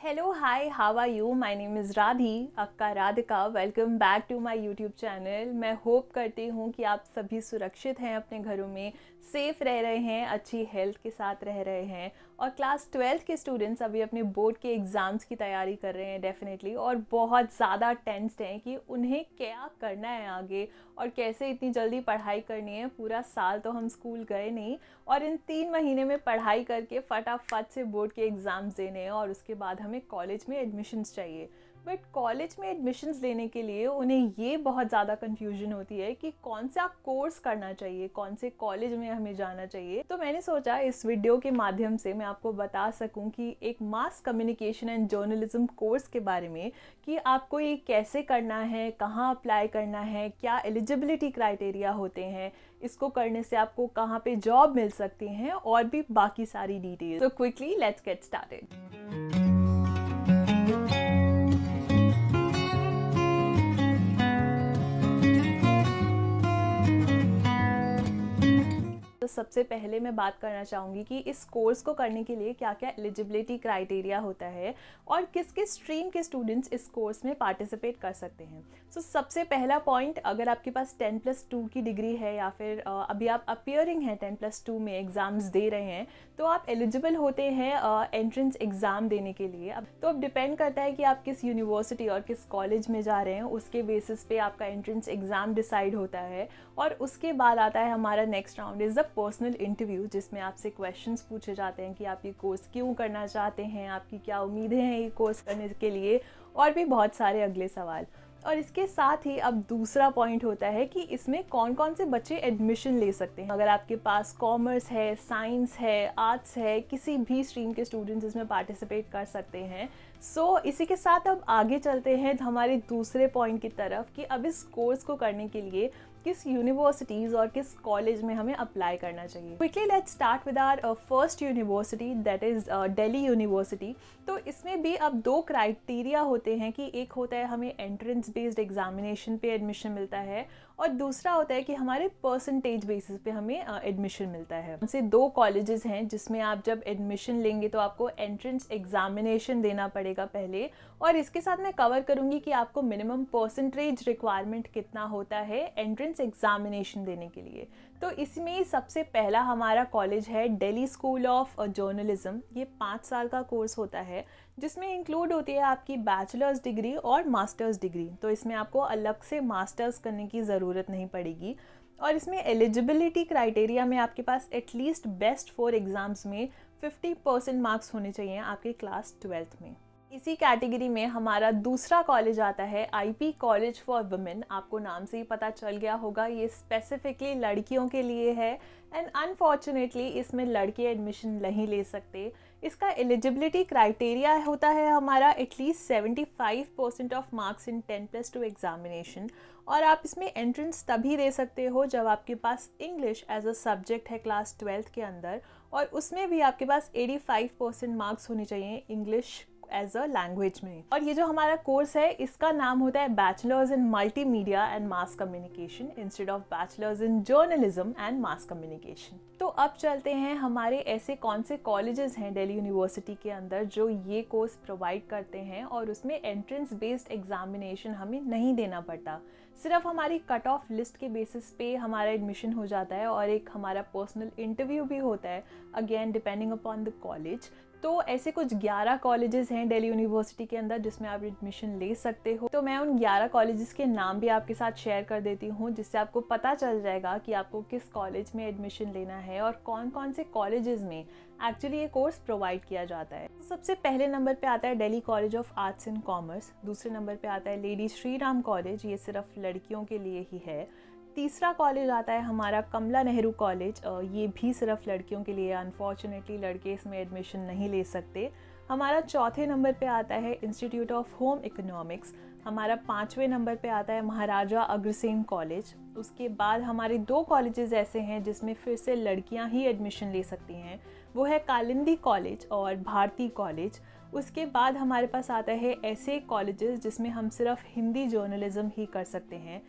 Hello, hi, how are you? My name is Radhi, aka Radhika. Welcome back to my YouTube channel. मैं hope करती हूँ कि आप सभी सुरक्षित हैं, अपने घरों में सेफ रह रहे हैं, अच्छी हेल्थ के साथ रह रहे हैं और क्लास 12th के स्टूडेंट्स अभी अपने बोर्ड के एग्ज़ाम्स की तैयारी कर रहे हैं डेफिनेटली, और बहुत ज़्यादा टेंस्ड हैं कि उन्हें क्या करना है आगे और कैसे इतनी जल्दी पढ़ाई करनी है। पूरा साल तो हम स्कूल गए नहीं और इन 3 महीने में पढ़ाई करके फटाफट से बोर्ड के एग्ज़ाम्स देने हैं और उसके बाद हमें कॉलेज में एडमिशन्स चाहिए। बट कॉलेज में एडमिशन्स लेने के लिए उन्हें ये बहुत ज़्यादा कन्फ्यूजन होती है कि कौन सा कोर्स करना चाहिए, कौन से कॉलेज में हमें जाना चाहिए। तो मैंने सोचा इस वीडियो के माध्यम से मैं आपको बता सकूं कि एक mass communication and journalism course के बारे में, कि आपको ये कैसे करना है, कहाँ अप्लाई करना है, क्या एलिजिबिलिटी क्राइटेरिया होते हैं, इसको करने से आपको कहाँ पे जॉब मिल सकती हैं और भी बाकी सारी डिटेल्स। तो क्विकली लेट्स गेट स्टार्टेड। तो सबसे पहले मैं बात करना चाहूँगी कि इस कोर्स को करने के लिए क्या क्या एलिजिबिलिटी क्राइटेरिया होता है और किस किस स्ट्रीम के स्टूडेंट्स इस कोर्स में पार्टिसिपेट कर सकते हैं। सो सबसे पहला पॉइंट, अगर आपके पास 10+2 की डिग्री है या फिर अभी आप अपियरिंग हैं 10+2 में एग्ज़ाम्स दे रहे हैं, तो आप एलिजिबल होते हैं एंट्रेंस एग्ज़ाम देने के लिए। अब डिपेंड करता है कि आप किस यूनिवर्सिटी और किस कॉलेज में जा रहे हैं, उसके बेसिस पे आपका एंट्रेंस एग्ज़ाम डिसाइड होता है। और उसके बाद आता है हमारा next round is the personal interview, जिसमें आपसे क्वेश्चंस पूछे जाते हैं कि आप ये कोर्स क्यों करना चाहते हैं, आपकी क्या उम्मीदें हैं ये कोर्स करने के लिए, और भी बहुत सारे अगले सवाल। और इसके साथ ही अब दूसरा पॉइंट होता है कि इसमें कौन कौन से बच्चे एडमिशन ले सकते हैं। अगर आपके पास कॉमर्स है, साइंस है, आर्ट्स है, किसी भी स्ट्रीम के स्टूडेंट्स इसमें पार्टिसिपेट कर सकते हैं। सो इसी के साथ अब आगे चलते हैं हमारे दूसरे पॉइंट की तरफ कि अब इस कोर्स को करने के लिए किस यूनिवर्सिटीज़ और किस कॉलेज में हमें अप्लाई करना चाहिए। Quickly let's start with our first university, that is Delhi university. तो इसमें भी अब 2 क्राइटेरिया होते हैं कि एक होता है हमें एंट्रेंस बेस्ड एग्जामिनेशन पे एडमिशन मिलता है और दूसरा होता है कि हमारे परसेंटेज बेसिस पे हमें एडमिशन मिलता है। उनसे 2 कॉलेजेस हैं जिसमें आप जब एडमिशन लेंगे तो आपको एंट्रेंस एग्जामिनेशन देना पड़ेगा पहले, और इसके साथ मैं कवर करूंगी कि आपको मिनिमम परसेंटेज रिक्वायरमेंट कितना होता है एंट्रेंस एग्जामिनेशन देने के लिए। तो इसमें सबसे पहला हमारा कॉलेज है दिल्ली स्कूल ऑफ जर्नलिज्म। ये 5 साल का कोर्स होता है जिसमें इंक्लूड होती है आपकी बैचलर्स डिग्री और मास्टर्स डिग्री। तो इसमें आपको अलग से मास्टर्स करने की ज़रूरत नहीं पड़ेगी। और इसमें एलिजिबिलिटी क्राइटेरिया में आपके पास एटलीस्ट बेस्ट 4 एग्ज़ाम्स में 50% मार्क्स होने चाहिए आपके क्लास 12th में। इसी कैटेगरी में हमारा दूसरा कॉलेज आता है आईपी कॉलेज फॉर वुमेन। आपको नाम से ही पता चल गया होगा, ये स्पेसिफिकली लड़कियों के लिए है एंड अनफॉर्चुनेटली इसमें लड़के एडमिशन नहीं ले सकते। इसका एलिजिबिलिटी क्राइटेरिया होता है हमारा at least 75% of marks in 10+2 examination, और आप इसमें एंट्रेंस तभी दे सकते हो जब आपके पास इंग्लिश एज अ सब्जेक्ट है क्लास 12th के अंदर, और उसमें भी आपके पास 85% मार्क्स होने चाहिए इंग्लिश एज अ लैंग्वेज में। और ये जो हमारा कोर्स है इसका नाम होता है bachelors in multimedia and mass communication instead of bachelors in journalism and mass communication. तो अब चलते हैं हमारे ऐसे कौन से कॉलेजेस हैं दिल्ली यूनिवर्सिटी के अंदर जो ये कोर्स प्रोवाइड करते हैं और उसमें एंट्रेंस बेस्ड एग्जामिनेशन हमें नहीं देना पड़ता। सिर्फ हमारी कट ऑफ लिस्ट के बेसिस पे हमारा एडमिशन हो जाता है और एक हमारा पर्सनल इंटरव्यू भी होता है, again depending upon the college. तो ऐसे कुछ 11 कॉलेजेस हैं दिल्ली यूनिवर्सिटी के अंदर जिसमें आप एडमिशन ले सकते हो। तो मैं उन 11 कॉलेजेस के नाम भी आपके साथ शेयर कर देती हूँ, जिससे आपको पता चल जाएगा कि आपको किस कॉलेज में एडमिशन लेना है और कौन कौन से कॉलेजेस में एक्चुअली ये कोर्स प्रोवाइड किया जाता है। तो सबसे पहले नंबर पे आता है Delhi college of arts and commerce. दूसरे नंबर पे आता है लेडी श्री राम कॉलेज, ये सिर्फ लड़कियों के लिए ही है। तीसरा कॉलेज आता है हमारा कमला नेहरू कॉलेज, ये भी सिर्फ लड़कियों के लिए, अनफॉर्चुनेटली लड़के इसमें एडमिशन नहीं ले सकते। हमारा चौथे नंबर पे आता है इंस्टीट्यूट ऑफ होम इकोनॉमिक्स। हमारा 5वें नंबर पे आता है महाराजा अग्रसेन कॉलेज। उसके बाद हमारे 2 कॉलेजेस ऐसे हैं जिसमें फिर से लड़कियां ही एडमिशन ले सकती हैं, वो है कालिंदी कॉलेज और भारती कॉलेज। उसके बाद हमारे पास आता है ऐसे कॉलेजेस जिसमें हम सिर्फ हिंदी जर्नलिज्म ही कर सकते हैं।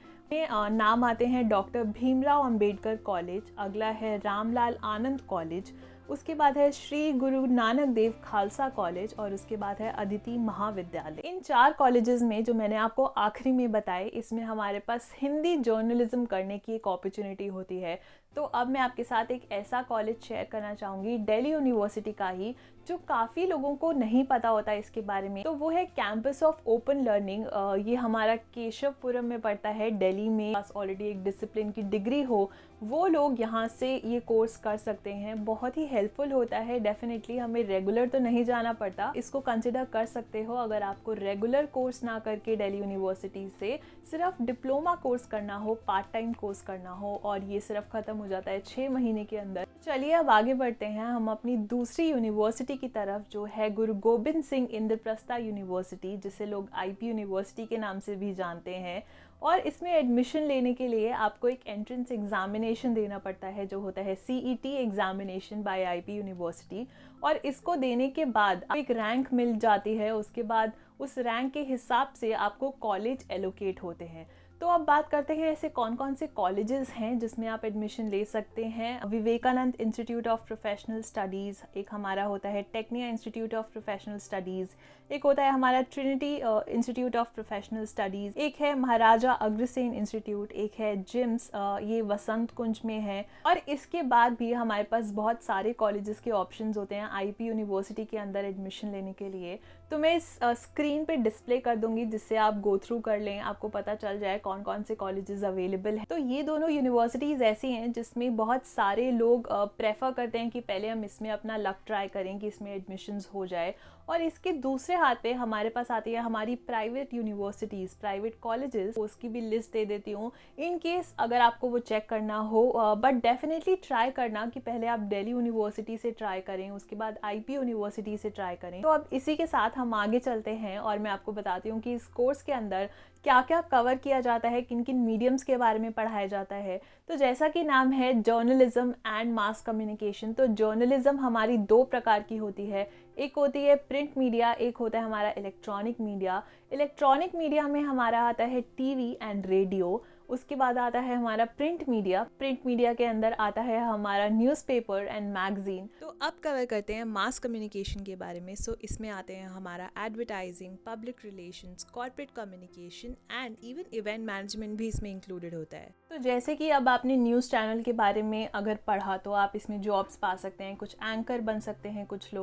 नाम आते हैं डॉक्टर भीमराव अंबेडकर कॉलेज, अगला है रामलाल आनंद कॉलेज, उसके बाद है श्री गुरु नानक देव खालसा कॉलेज और उसके बाद है अदिति महाविद्यालय। इन 4 कॉलेजेस में जो मैंने आपको आखिरी में बताए, इसमें हमारे पास हिंदी जर्नलिज्म करने की एक अपॉर्चुनिटी होती है। तो अब मैं आपके साथ एक ऐसा कॉलेज शेयर करना चाहूँगी, दिल्ली यूनिवर्सिटी का ही, जो काफ़ी लोगों को नहीं पता होता इसके बारे में। तो वो है कैंपस ऑफ ओपन लर्निंग। ये हमारा केशवपुरम में पड़ता है दिल्ली में। पास ऑलरेडी एक डिसिप्लिन की डिग्री हो, वो लोग यहाँ से ये कोर्स कर सकते हैं। बहुत ही हेल्पफुल होता है। डेफिनेटली हमें रेगुलर तो नहीं जाना पड़ता, इसको कंसिडर कर सकते हो अगर आपको रेगुलर कोर्स ना करके दिल्ली यूनिवर्सिटी से सिर्फ डिप्लोमा कोर्स करना हो, पार्ट टाइम कोर्स करना हो, और ये सिर्फ ख़त्म हो जाता है 6 महीने के अंदर। चलिए अब आगे बढ़ते हैं हम अपनी दूसरी यूनिवर्सिटी की तरफ, जो है गुरु गोबिंद सिंह इंद्रप्रस्था यूनिवर्सिटी, जिसे लोग आईपी यूनिवर्सिटी के नाम से भी जानते हैं। और इसमें एडमिशन लेने के लिए आपको एक एंट्रेंस एग्जामिनेशन देना पड़ता है, जो होता है CET examination by IP university. और इसको देने के बाद एक रैंक मिल जाती है। उसके बाद उस रैंक के हिसाब से आपको कॉलेज एलोकेट होते हैं। तो अब बात करते हैं ऐसे कौन कौन से कॉलेजेस हैं जिसमें आप एडमिशन ले सकते हैं। Vivekananda institute of professional studies, एक हमारा होता है Tecnia institute of professional studies, एक होता है हमारा Trinity institute of professional studies, एक है महाराजा अग्रसेन इंस्टीट्यूट, एक है जिम्स, ये वसंत कुंज में है। और इसके बाद भी हमारे पास बहुत सारे कॉलेजेस के ऑप्शंस होते हैं आईपी यूनिवर्सिटी के अंदर एडमिशन लेने के लिए। तो मैं इस स्क्रीन पे डिस्प्ले कर दूंगी, जिससे आप गो थ्रू कर लें, आपको पता चल जाए कौन कौन से कॉलेजेस अवेलेबल हैं। तो ये दोनों यूनिवर्सिटीज़ ऐसी हैं जिसमें बहुत सारे लोग प्रेफर करते हैं कि पहले हम इसमें अपना लक ट्राई करें कि इसमें एडमिशन्स हो जाए। और इसके दूसरे हाथ पे हमारे पास आती है हमारी प्राइवेट यूनिवर्सिटीज़, प्राइवेट कॉलेजेस। उसकी भी लिस्ट दे देती हूँ इन केस अगर आपको वो चेक करना हो। बट डेफिनेटली ट्राई करना कि पहले आप दिल्ली यूनिवर्सिटी से ट्राई करें, उसके बाद आईपी यूनिवर्सिटी से ट्राई करें। तो अब इसी के साथ हम आगे चलते हैं और मैं आपको बताती हूँ कि इस कोर्स के अंदर क्या क्या कवर किया जाता है, किन किन मीडियम्स के बारे में पढ़ाया जाता है। तो जैसा कि नाम है जर्नलिज्म एंड मास कम्युनिकेशन, तो जर्नलिज्म हमारी 2 प्रकार की होती है। एक होती है प्रिंट मीडिया, एक होता है हमारा इलेक्ट्रॉनिक मीडिया। इलेक्ट्रॉनिक मीडिया में हमारा आता है टीवी एंड रेडियो। उसके बाद आता है हमारा प्रिंट मीडिया। प्रिंट मीडिया के अंदर आता है हमारा न्यूज़पेपर एंड मैगजीन। तो अब कवर करते हैं मास कम्युनिकेशन के बारे में। सो इसमें आते हैं हमारा advertising, public relations, corporate communication and even event management भी इसमें इंक्लूडेड होता है। तो जैसे कि अब आपने न्यूज़ चैनल के बारे में अगर पढ़ा, तो आप इसमें जॉब्स पा सकते हैं। कुछ एंकर बन सकते हैं कुछ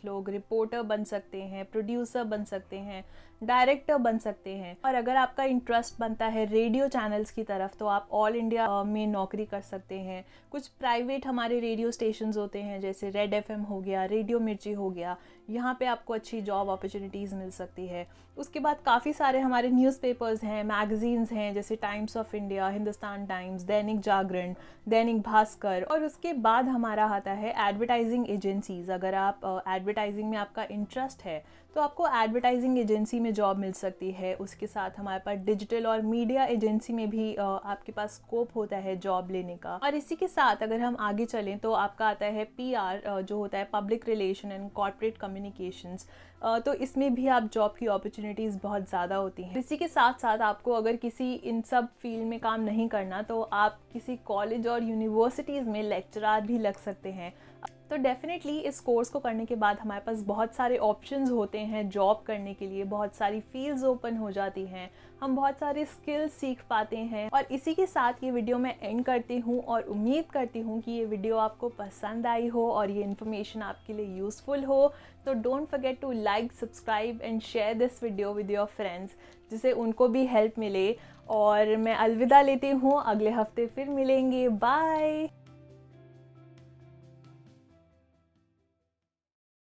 लोग रिपोर्टर बन सकते हैं, प्रोड्यूसर बन सकते हैं, डायरेक्टर बन सकते हैं। और अगर आपका इंटरेस्ट बनता है रेडियो चैनल्स की तरफ, तो आप ऑल इंडिया में नौकरी कर सकते हैं। कुछ प्राइवेट हमारे रेडियो स्टेशंस होते हैं, जैसे रेड FM हो गया, रेडियो मिर्ची हो गया, यहाँ पे आपको अच्छी जॉब अपॉर्चुनिटीज़ मिल सकती है। उसके बाद काफ़ी सारे हमारे न्यूज़पेपर्स हैं, मैगजीन्स हैं, जैसे times of India, Hindustan times, Dainik Jagran, Dainik Bhaskar. और उसके बाद हमारा आता है एडवर्टाइजिंग एजेंसीज़। अगर आप एडवर्टाइजिंग में आपका इंटरेस्ट है तो आपको एडवर्टाइजिंग एजेंसी में जॉब मिल सकती है। उसके साथ हमारे पास डिजिटल और मीडिया एजेंसी में भी आपके पास स्कोप होता है जॉब लेने का। और इसी के साथ अगर हम आगे चलें तो आपका आता है PR, जो होता है public relation and corporate communications. तो इसमें भी आप जॉब की अपॉर्चुनिटीज़ बहुत ज़्यादा होती हैं। इसी के साथ साथ आपको अगर किसी इन सब फील्ड में काम नहीं करना, तो आप किसी कॉलेज और यूनिवर्सिटीज़ में लेक्चरार भी लग सकते हैं। तो डेफिनेटली इस कोर्स को करने के बाद हमारे पास बहुत सारे ऑप्शंस होते हैं जॉब करने के लिए, बहुत सारी फील्ड्स ओपन हो जाती हैं, हम बहुत सारे स्किल्स सीख पाते हैं। और इसी के साथ ये वीडियो मैं एंड करती हूँ और उम्मीद करती हूँ कि ये वीडियो आपको पसंद आई हो और ये इन्फॉर्मेशन आपके लिए यूज़फुल हो। तो don't forget to like, subscribe and share this video with your friends, जिससे उनको भी हेल्प मिले। और मैं अलविदा लेती हूँ, अगले हफ्ते फिर मिलेंगे। बाय।